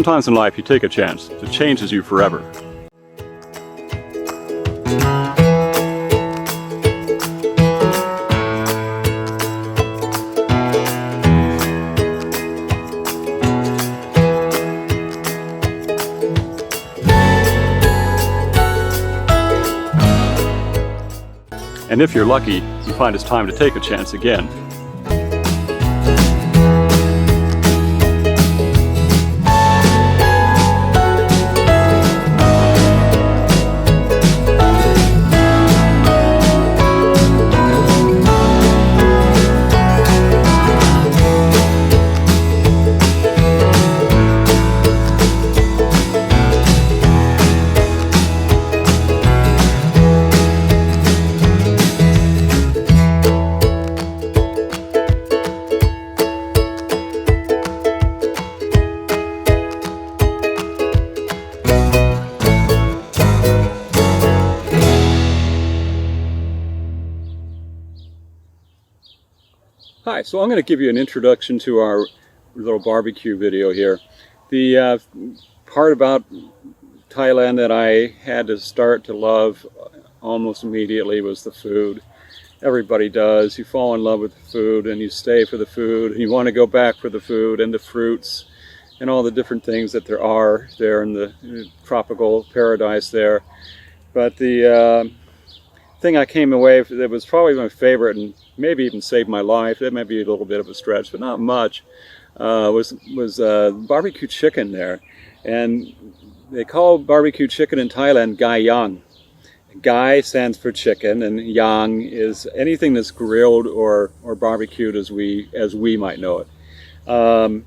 Sometimes in life you take a chance that changes you forever. And if you're lucky, you find it's time to take a chance again. Hi, so I'm going to give you an introduction to our little barbecue video here. The part about Thailand that I had to start to love almost immediately was the food. Everybody does. You fall in love with the food and you stay for the food and you want to go back for the food and the fruits and all the different things that there are there in the tropical paradise there. But the thing I came away with that was probably my favorite and maybe even saved my life, that might be a little bit of a stretch, but not much, was barbecue chicken there. And they call barbecue chicken in Thailand gai yang. Gai stands for chicken and yang is anything that's grilled or barbecued as we might know it.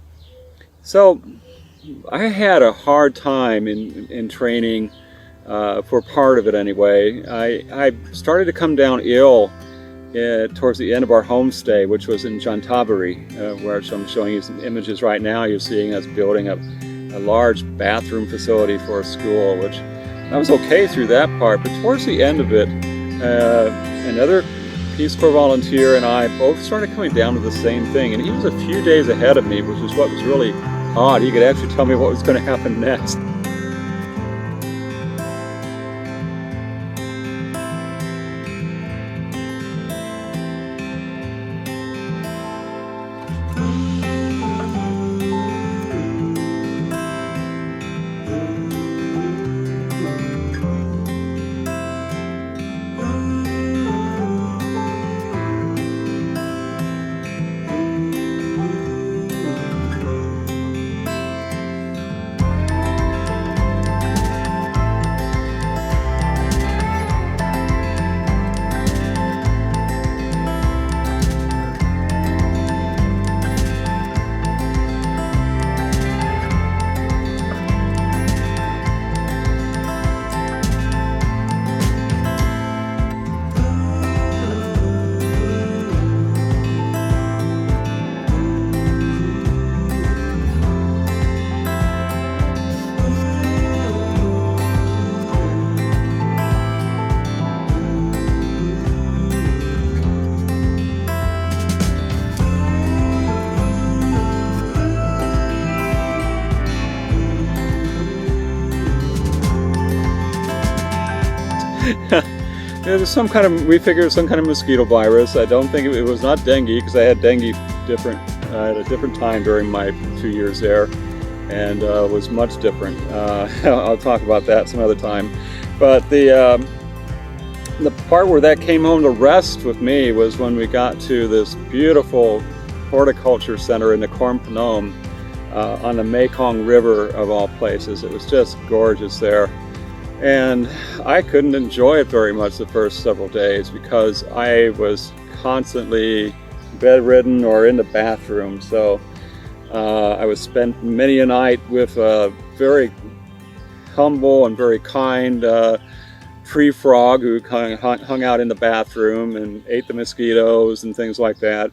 So I had a hard time in training for part of it anyway. I started to come down ill towards the end of our homestay, which was in Ratchaburi, where I'm showing you some images right now. You're seeing us building a large bathroom facility for a school, which I was okay through that part, but towards the end of it, another Peace Corps volunteer and I both started coming down to the same thing, and he was a few days ahead of me, which was what was really odd. He could actually tell me what was going to happen next. It was we figured some kind of mosquito virus. I don't think it was not dengue, because I had dengue at a different time during my 2 years there, and was much different. I'll talk about that some other time. But the part where that came home to rest with me was when we got to this beautiful horticulture center in the Korm Phnom on the Mekong River of all places. It was just gorgeous there. And I couldn't enjoy it very much the first several days because I was constantly bedridden or in the bathroom. So I was spent many a night with a very humble and very kind tree frog who hung out in the bathroom and ate the mosquitoes and things like that.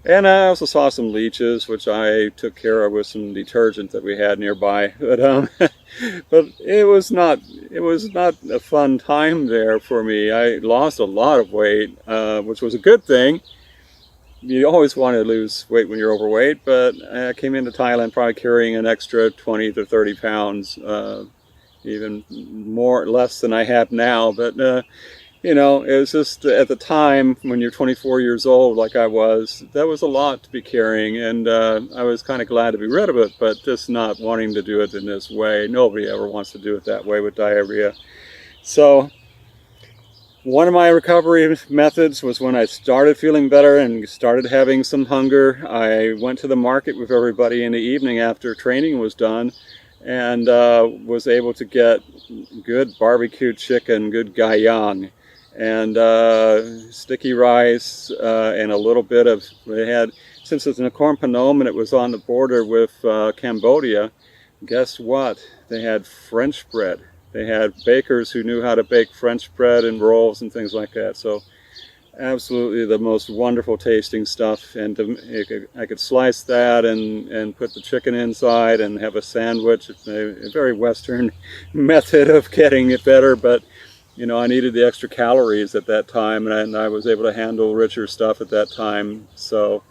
And I also saw some leeches, which I took care of with some detergent that we had nearby. But it was not a fun time there for me. I lost a lot of weight, which was a good thing. you always want to lose weight when you're overweight, but I came into Thailand probably carrying an extra 20 to 30 pounds, even less than I have now. But you know, it was just at the time when you're 24 years old, like I was, that was a lot to be carrying, and I was kind of glad to be rid of it, but just not wanting to do it in this way. Nobody ever wants to do it that way with diarrhea. So one of my recovery methods was when I started feeling better and started having some hunger, I went to the market with everybody in the evening after training was done, and was able to get good barbecue chicken, good gayang, and sticky rice, and a little bit of, they had, since it's in Nakhon Phanom and it was on the border with Cambodia, guess what? They had French bread. They had bakers who knew how to bake French bread and rolls and things like that. So absolutely the most wonderful tasting stuff, and I could slice that and put the chicken inside and have a sandwich. It's a very Western method of getting it better, but you know, I needed the extra calories at that time, and I was able to handle richer stuff at that time. So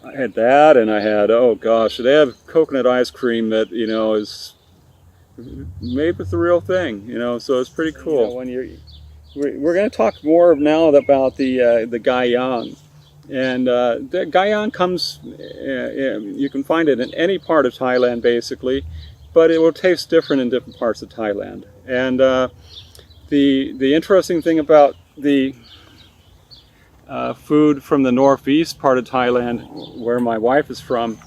I had that, and I had, oh gosh, they have coconut ice cream that, you know, is made with the real thing, you know, so it's pretty cool. You know, when we're going to talk more now about the gayang, and the gayang comes, you can find it in any part of Thailand basically, but it will taste different in different parts of Thailand. And the interesting thing about the food from the northeast part of Thailand, where my wife is from,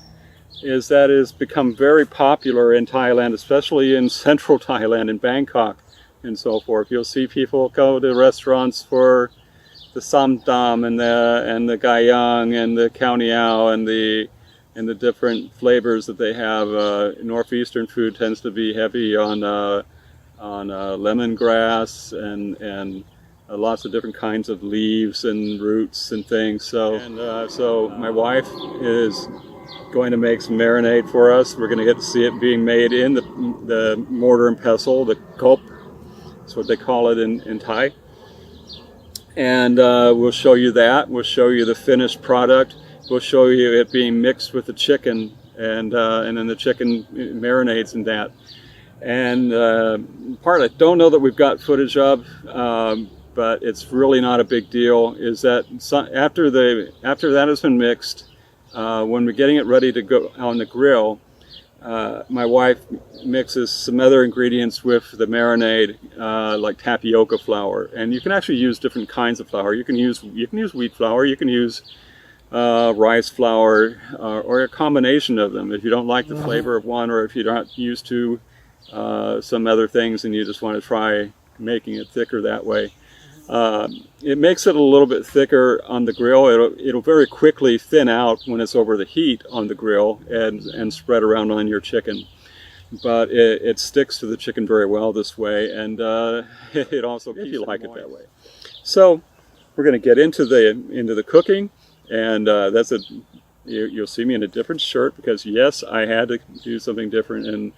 is that it has become very popular in Thailand, especially in central Thailand, in Bangkok and so forth. You'll see people go to restaurants for the samtam and the gayang and the khao niao and the different flavors that they have. Northeastern food tends to be heavy on lemongrass and lots of different kinds of leaves and roots and things. So my wife is going to make some marinade for us. We're going to get to see it being made in the mortar and pestle, the kop. That's what they call it in Thai. And we'll show you that. We'll show you the finished product. We'll show you it being mixed with the chicken, and then the chicken marinades in that. And part I don't know that we've got footage of, but it's really not a big deal, is that after that has been mixed, when we're getting it ready to go on the grill, my wife mixes some other ingredients with the marinade, like tapioca flour, and you can actually use different kinds of flour. You can use wheat flour, you can use rice flour, or a combination of them if you don't like the flavor of one, or if you're not used to some other things and you just want to try making it thicker that way. It makes it a little bit thicker on the grill. It'll very quickly thin out when it's over the heat on the grill and spread around on your chicken. But it sticks to the chicken very well this way, and it also keeps you like it that way. So we're going to get into the cooking, and you'll see me in a different shirt because yes, I had to do something different, and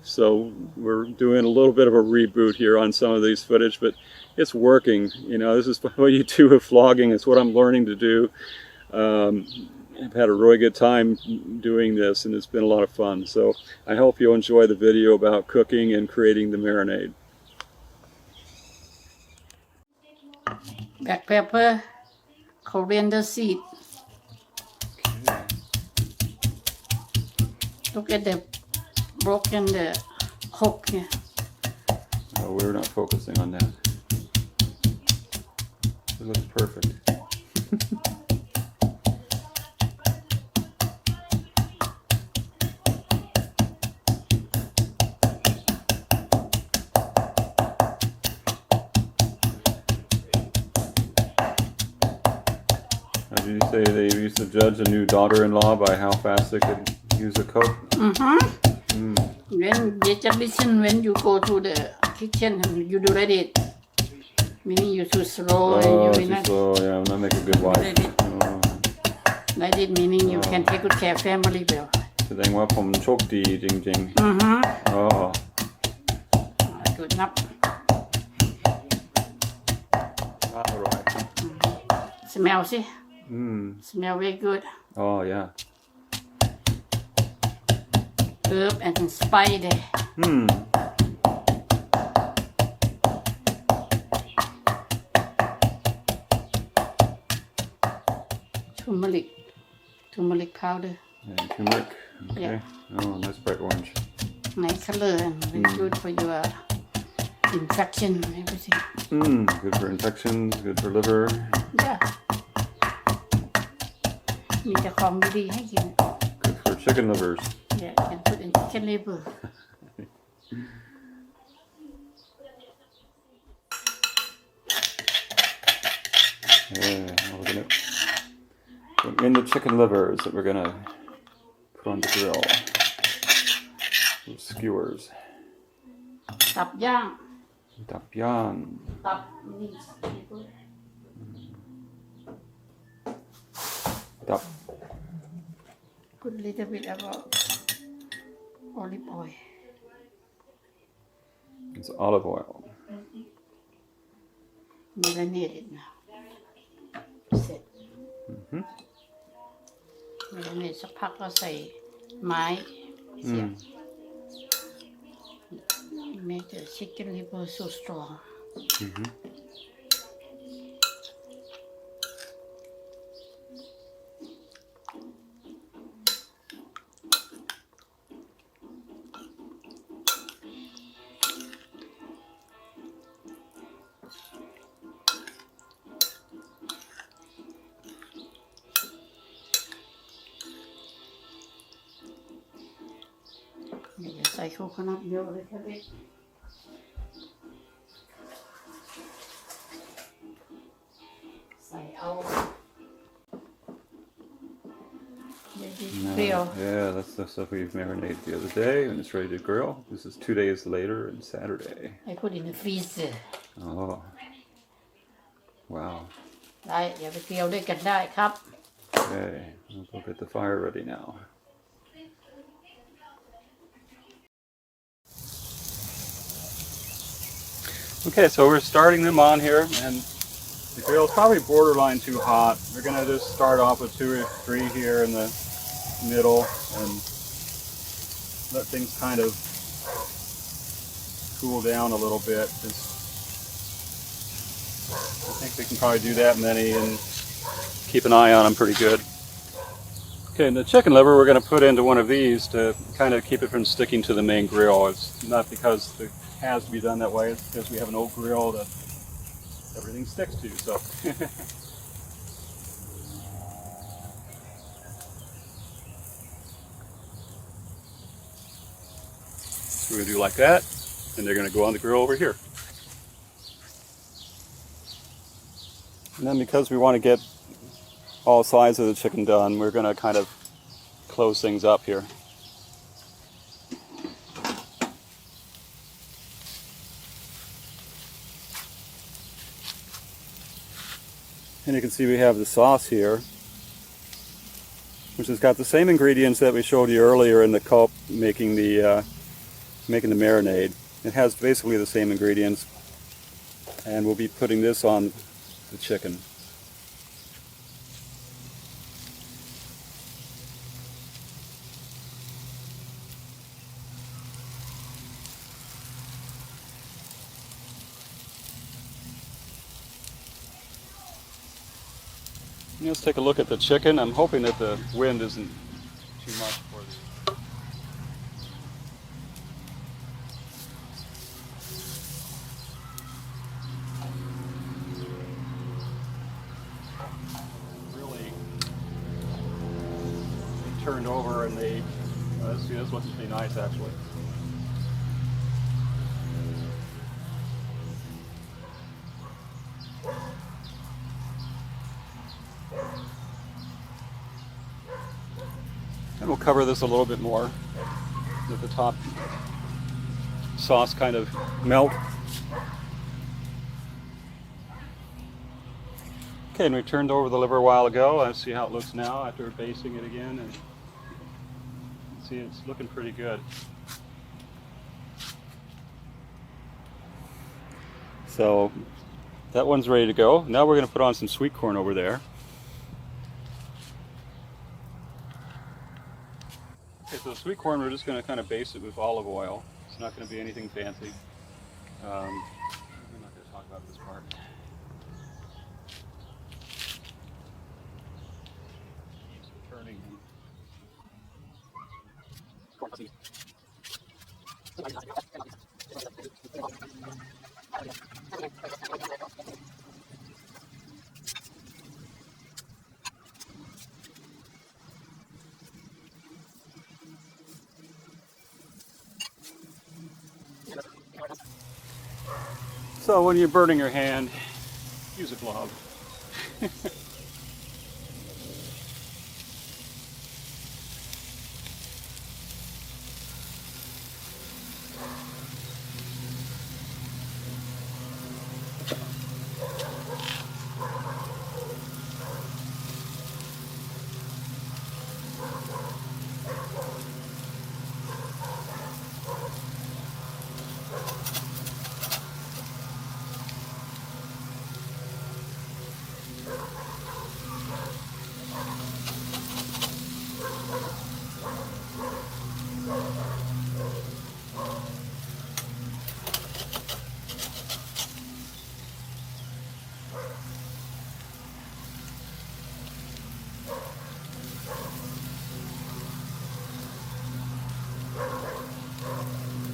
so we're doing a little bit of a reboot here on some of these footage, but it's working. You know, this is what you do with vlogging. It's what I'm learning to do. I've had a really good time doing this, and it's been a lot of fun. So I hope you'll enjoy the video about cooking and creating the marinade. Black pepper, coriander seed. Look at the the hook here. Oh, we're not focusing on that. It looks perfect. Did you say they used to judge a new daughter-in-law by how fast they could use a cook? When they just listen when you go to the kitchen, you do it. Meaning you too slow and you will not. Slow, yeah, not make a good wife. Like it meaning you can take good care of family well. แสดงว่าผมโชคดีจริงๆอ๋อ Good enough. อร่อย Smell สิ Mm. Smell very good. Oh yeah. Herb and spice there. Hmm. Turmeric powder. And turmeric. Okay. Yeah. Oh, nice bright orange. Nice color and very good for your infection and everything. Good for infections, good for liver. Yeah. มีแต่ของดีๆให้กิน Good for chicken livers. Yeah, can put in chicken liver. Yeah, well, we're gonna put in the chicken livers that we're gonna put on the grill. With skewers. ตับย่าง Tapyan. ตับนี่ Tap. Put a little bit of olive oil. It's olive oil. Marinate it now. Set. Marinate สักพักก็ใส่ไม้เสียบ Make the chicken liver so strong. Maybe I coconut milk a little bit. Grill. Yeah, that's the stuff we've marinated the other day, and it's ready to grill. This is 2 days later and Saturday. I put in the freezer. Oh, wow. ได้เดี๋ยวไปเกลียวด้วยกันได้ครับ Okay, we'll go get the fire ready now. Okay, so we're starting them on here, and the grill's probably borderline too hot. We're gonna just start off with 2 or 3 here in the middle and let things kind of cool down a little bit. I think we can probably do that many and keep an eye on them pretty good. Okay, and the chicken liver we're going to put into one of these to kind of keep it from sticking to the main grill. It's not because it has to be done that way, it's because we have an old grill that everything sticks to. So we're going to do like that, and they're going to go on the grill over here. And then because we want to get all sides of the chicken done, we're going to kind of close things up here. And you can see we have the sauce here, which has got the same ingredients that we showed you earlier in the cup making the marinade. It has basically the same ingredients, and we'll be putting this on the chicken. Let's take a look at the chicken. I'm hoping that the wind isn't too much for the... Really turned over, and they... see, this looks pretty nice actually. And we'll cover this a little bit more, let the top sauce kind of melt. Okay, and we turned over the liver a while ago. Let's see how it looks now after basting it again. And see, it's looking pretty good. So that one's ready to go. Now we're going to put on some sweet corn over there. sweet corn, we're just going to kind of base it with olive oil. It's not going to be anything fancy. I'm not going to talk about this part. Turning. So when you're burning your hand, use a glove.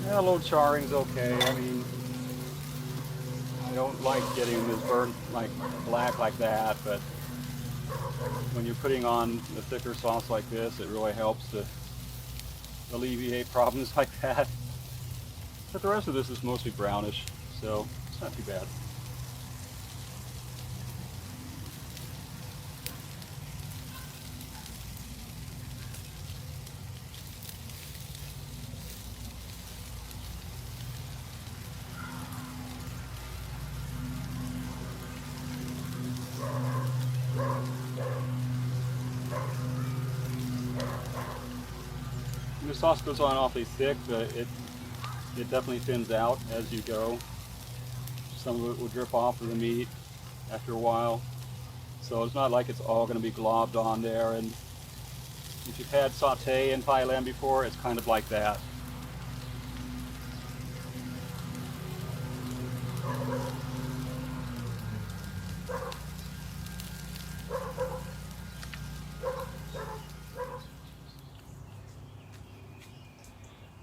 Yeah, a little charring's okay. I mean, I don't like getting this burnt like black like that, but when you're putting on a thicker sauce like this, it really helps to alleviate problems like that. But the rest of this is mostly brownish, so it's not too bad. The sauce goes on awfully thick, but it definitely thins out as you go. Some of it will drip off of the meat after a while. So it's not like it's all going to be globbed on there. And if you've had sauté in Thailand before, it's kind of like that.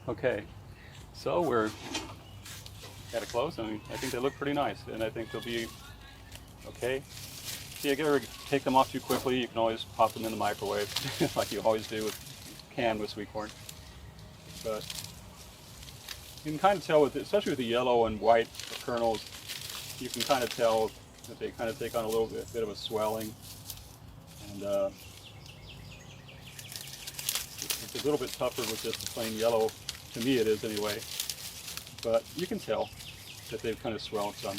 Okay, so we're at a close. I think they look pretty nice, and I think they'll be okay. If you ever take them off too quickly, you can always pop them in the microwave, like you always do with sweet corn. But you can kind of tell, especially with the yellow and white kernels, you can kind of tell that they kind of take on a little bit of a swelling, and it's a little bit tougher with just the plain yellow. To me it is anyway, but you can tell that they've kind of swelled some.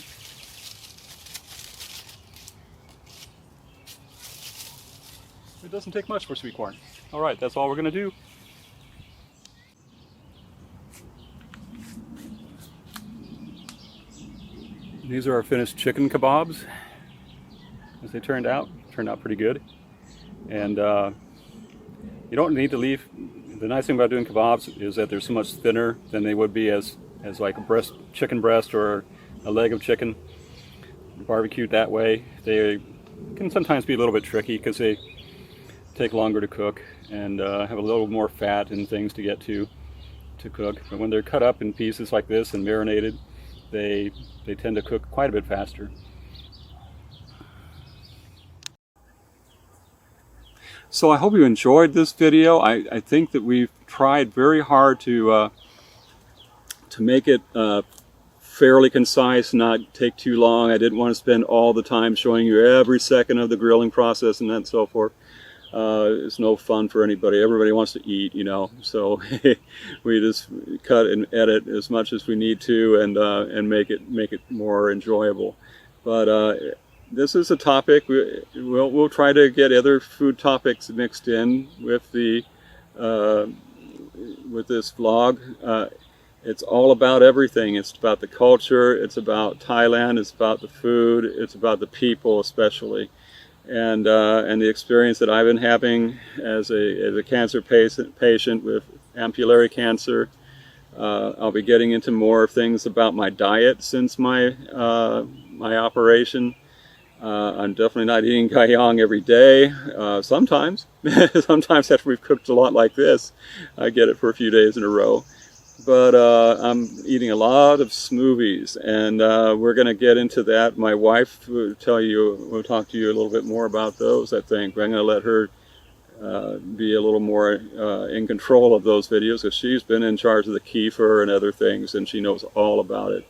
It doesn't take much for sweet corn. Alright, that's all we're going to do. These are our finished chicken kebabs. As they turned out pretty good. And you don't need to leave. The nice thing about doing kebabs is that they're so much thinner than they would be as like a chicken breast or a leg of chicken. Barbecued that way, they can sometimes be a little bit tricky because they take longer to cook and have a little more fat and things to get to cook. But when they're cut up in pieces like this and marinated, they tend to cook quite a bit faster. So I hope you enjoyed this video. I think that we've tried very hard to make it fairly concise, not take too long. I didn't want to spend all the time showing you every second of the grilling process and so forth. It's no fun for anybody. Everybody wants to eat, you know. So we just cut and edit as much as we need to and make it more enjoyable. But this is a topic. We'll try to get other food topics mixed in with the with this vlog. It's all about everything. It's about the culture. It's about Thailand. It's about the food. It's about the people, especially, and the experience that I've been having as a cancer patient with ampullary cancer. I'll be getting into more things about my diet since my my operation. I'm definitely not eating gayong every day. Sometimes, sometimes after we've cooked a lot like this, I get it for a few days in a row. But I'm eating a lot of smoothies, and we're going to get into that. My wife will talk to you a little bit more about those, I think. I'm going to let her be a little more in control of those videos, because she's been in charge of the kefir and other things, and she knows all about it.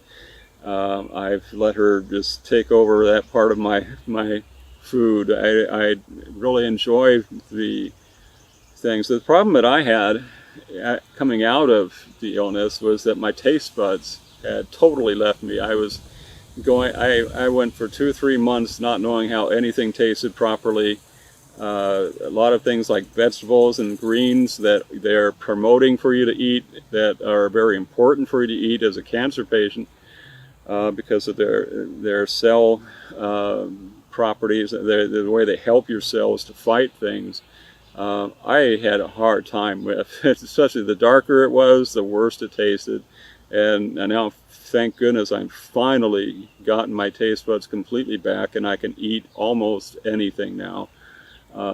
I've let her just take over that part of my food. I really enjoy the things. The problem that I had coming out of the illness was that my taste buds had totally left me. I went for 2 or 3 months not knowing how anything tasted properly. A lot of things like vegetables and greens that they're promoting for you to eat, that are very important for you to eat as a cancer patient, because of their cell properties, the way they help your cells to fight things. I had a hard time with, especially the darker it was, the worse it tasted. And now, thank goodness, I'm finally gotten my taste buds completely back, and I can eat almost anything now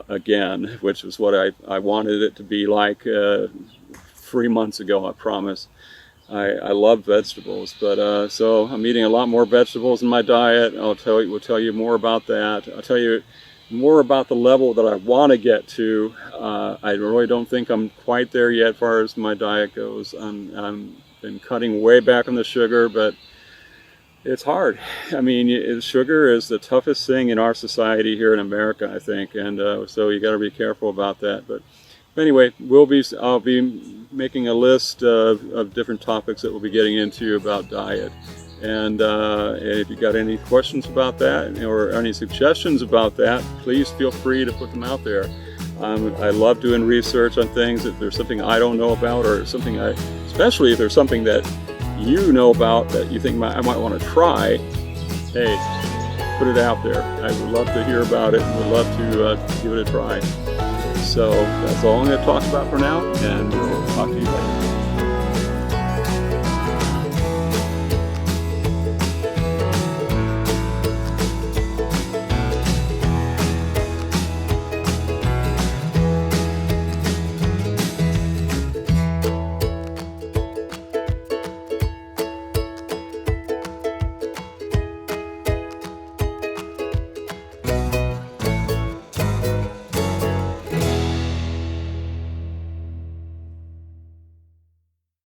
again, which is what I wanted it to be like 3 months ago, I promise. I love vegetables, but so I'm eating a lot more vegetables in my diet. We'll tell you more about that. I'll tell you more about the level that I want to get to. I really don't think I'm quite there yet as far as my diet goes. I'm been cutting way back on the sugar, but it's hard. I mean, sugar is the toughest thing in our society here in America, I think, and so you got to be careful about that. But anyway, I'll be making a list of different topics that we'll be getting into about diet. And if you got any questions about that or any suggestions about that, please feel free to put them out there. I love doing research on things. If there's something I don't know about, or something especially if there's something that you know about that you think I might want to try, hey, put it out there. I would love to hear about it, and would love to give it a try. So that's all I'm going to talk about for now, and we'll talk to you later.